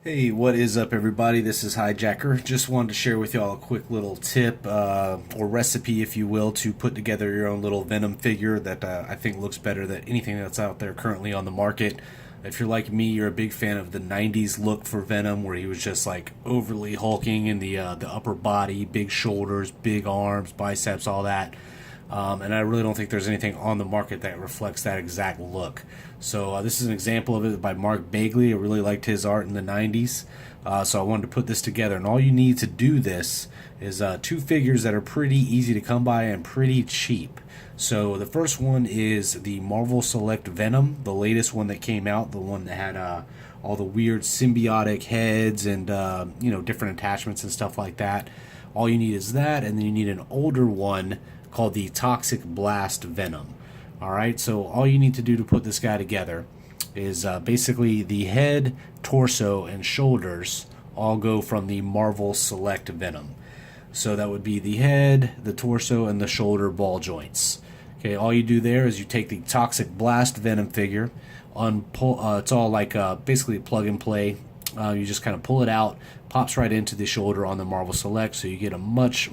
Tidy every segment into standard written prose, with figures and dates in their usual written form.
Hey, what is up, everybody? This is Hijacker. Just wanted to share with y'all a quick little tip or recipe, if you will, to put together your own little Venom figure that I think looks better than anything that's out there currently on the market. If you're like me, you're a big fan of the '90s look for Venom, where he was just like overly hulking in the upper body, big shoulders, big arms, biceps, all that. And I really don't think there's anything on the market that reflects that exact look. So this is an example of it by Mark Bagley. I really liked his art in the '90s. So I wanted to put this together. And all you need to do this is two figures that are pretty easy to come by and pretty cheap. So the first one is the Marvel Select Venom, the latest one that came out, the one that had all the weird symbiotic heads and different attachments and stuff like that. All you need is that, and then you need an older one called the Toxic Blast Venom. Alright, so all you need to do to put this guy together is basically the head, torso, and shoulders all go from the Marvel Select Venom. So that would be the head, the torso, and the shoulder ball joints. Okay, all you do there is you take the Toxic Blast Venom figure, it's all like basically plug and play. You just kind of pull it out, pops right into the shoulder on the Marvel Select, so you get a much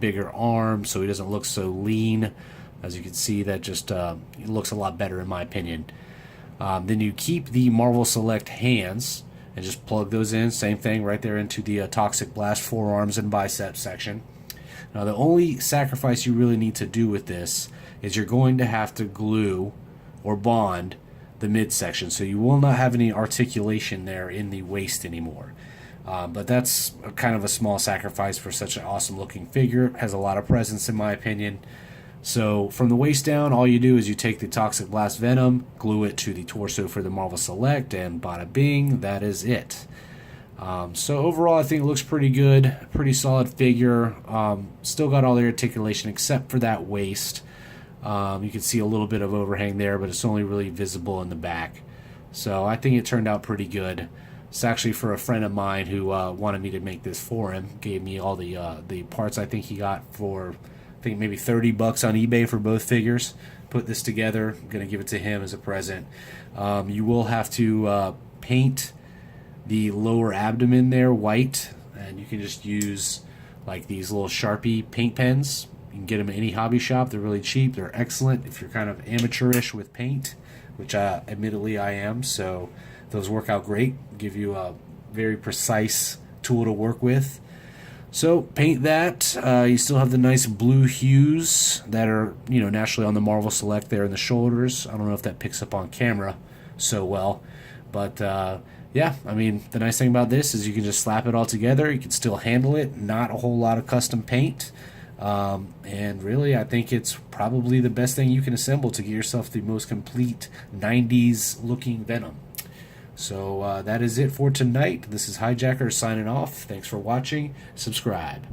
bigger arm, so he doesn't look so lean. As you can see, that just it looks a lot better in my opinion. Then you keep the Marvel Select hands and just plug those in, same thing right there into the Toxic Blast forearms and biceps section. Now the only sacrifice you really need to do with this is you're going to have to glue or bond the midsection, so you will not have any articulation there in the waist anymore. But that's kind of a small sacrifice for such an awesome looking figure. It has a lot of presence in my opinion. So from the waist down, all you do is you take the Toxic Blast Venom, glue it to the torso for the Marvel Select, and bada bing, that is it. So overall, I think it looks pretty good, pretty solid figure. Still got all the articulation except for that waist. You can see a little bit of overhang there, but it's only really visible in the back. So I think it turned out pretty good. It's actually for a friend of mine who wanted me to make this for him. Gave me all the parts. I think he got for maybe $30 on eBay for both figures. Put this together. I'm gonna give it to him as a present. You will have to paint the lower abdomen there white, and you can just use like these little Sharpie paint pens. You can get them at any hobby shop. They're really cheap. They're excellent if you're kind of amateurish with paint, which admittedly I am. So those work out great. Give you a very precise tool to work with. So paint that. You still have the nice blue hues that are naturally on the Marvel Select there in the shoulders. I don't know if that picks up on camera so well, but yeah, I mean, the nice thing about this is you can just slap it all together. You can still handle it. Not a whole lot of custom paint. And really, I think it's probably the best thing you can assemble to get yourself the most complete '90s looking Venom. So that is it for tonight. This is Hijacker signing off. Thanks for watching. Subscribe.